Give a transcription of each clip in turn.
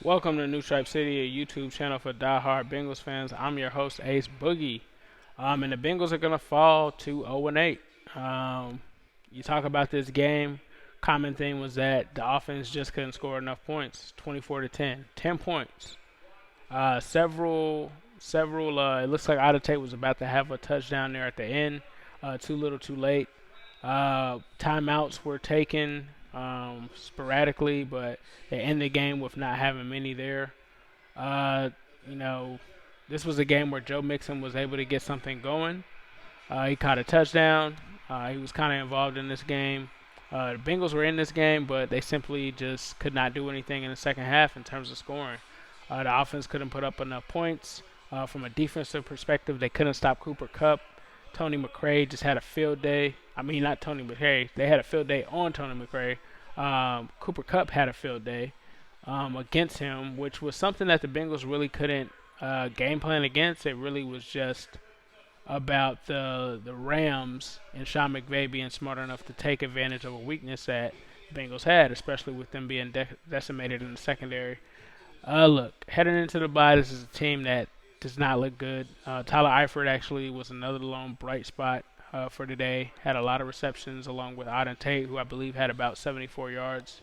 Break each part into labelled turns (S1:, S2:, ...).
S1: Welcome to New Stripe City, a YouTube channel for die-hard Bengals fans. I'm your host, Ace Boogie. And the Bengals are going to fall to 0-8. You talk about this game. Common thing was that the offense just couldn't score enough points. 24 to 10. 10 points. Several. It looks like Otta Tate was about to have a touchdown there at the end. Too little, too late. Timeouts were taken sporadically, but they end the game with not having many there. Uh, you know, this was a game where Joe Mixon was able to get something going. He caught a touchdown. He was kind of involved in this game. The Bengals were in this game, but they simply just could not do anything in the second half in terms of scoring. The offense couldn't put up enough points. From a defensive perspective, they couldn't stop Cooper Kupp. Tony McRae just had a field day. I mean, not Tony McRae. They had a field day on Tony McRae. Cooper Kupp had a field day against him, which was something that the Bengals really couldn't game plan against. It really was just about the Rams and Sean McVay being smart enough to take advantage of a weakness that the Bengals had, especially with them being decimated in the secondary. Look, heading into the bye, this is a team that does not look good. Tyler Eifert actually was another lone bright spot for today. Had a lot of receptions along with Auden Tate, who I believe had about 74 yards.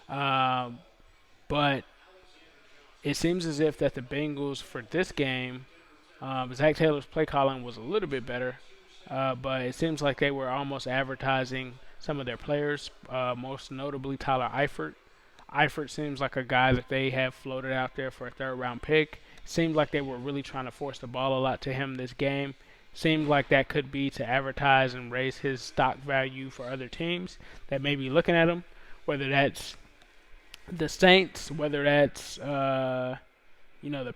S1: Um, but it seems as if that the Bengals for this game, Zach Taylor's play calling was a little bit better, but it seems like they were almost advertising some of their players, most notably Tyler Eifert. Eifert seems like a guy that they have floated out there for a third round pick. Seems like they were really trying to force the ball a lot to him this game. Seems like that could be to advertise and raise his stock value for other teams that may be looking at him, whether that's the Saints, whether that's the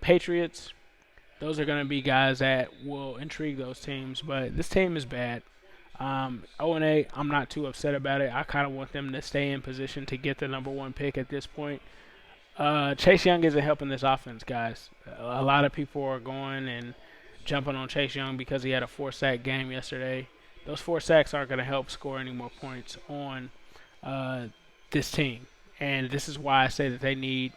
S1: Patriots. Those are going to be guys that will intrigue those teams. But this team is bad. 0-8, I'm not too upset about it. I kind of want them to stay in position to get the number one pick at this point. Chase Young isn't helping this offense, guys. A lot of people are going and jumping on Chase Young because he had a four-sack game yesterday. Those four sacks aren't going to help score any more points on this team. And this is why I say that they need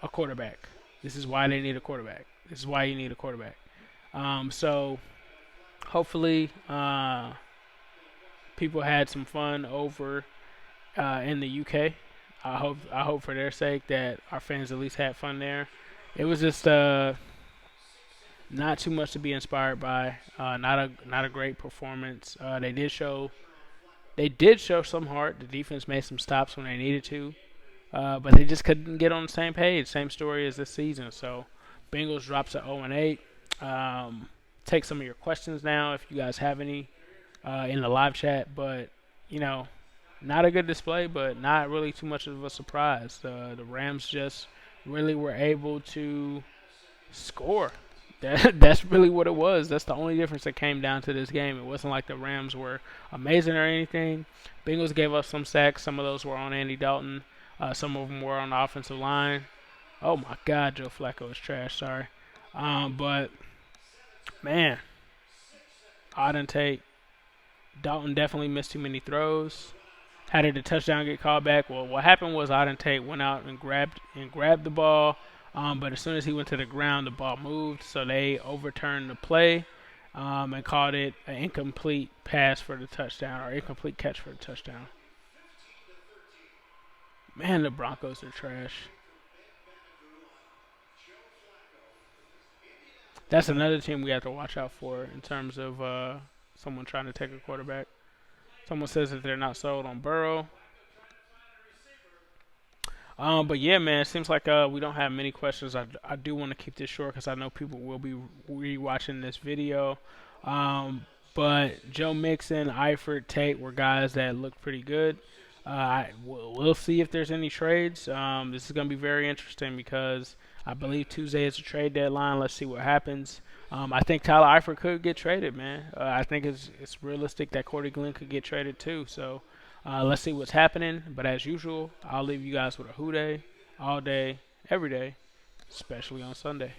S1: a quarterback. This is why they need a quarterback. This is why you need a quarterback. So hopefully people had some fun over in the UK. I hope for their sake that our fans at least had fun there. It was just not too much to be inspired by. Not a great performance. They did show some heart. The defense made some stops when they needed to, but they just couldn't get on the same page. Same story as this season. So Bengals drops to 0-8. Take some of your questions now if you guys have any in the live chat. But not a good display, but not really too much of a surprise. The Rams just really were able to score. That's really what it was. That's the only difference that came down to this game. It wasn't like the Rams were amazing or anything. Bengals gave up some sacks. Some of those were on Andy Dalton. Some of them were on the offensive line. Oh my God, Joe Flacco is trash. Sorry, but man, Auden Tate, Dalton definitely missed too many throws. How did the touchdown get called back? Well, what happened was Auden Tate went out and grabbed the ball, but as soon as he went to the ground, the ball moved, so they overturned the play and called it an incomplete pass for the touchdown or incomplete catch for the touchdown. Man, the Broncos are trash. That's another team we have to watch out for in terms of someone trying to take a quarterback. Someone says that they're not sold on Burrow. But yeah, man, it seems like we don't have many questions. I do want to keep this short because I know people will be rewatching this video. But Joe Mixon, Eifert, Tate were guys that looked pretty good. We'll see if there's any trades. This is going to be very interesting because I believe Tuesday is a trade deadline. Let's see what happens. I think Tyler Eifert could get traded, man. I think it's realistic that Corey Glenn could get traded too. So let's see what's happening. But as usual, I'll leave you guys with a who day, all day, every day, especially on Sunday.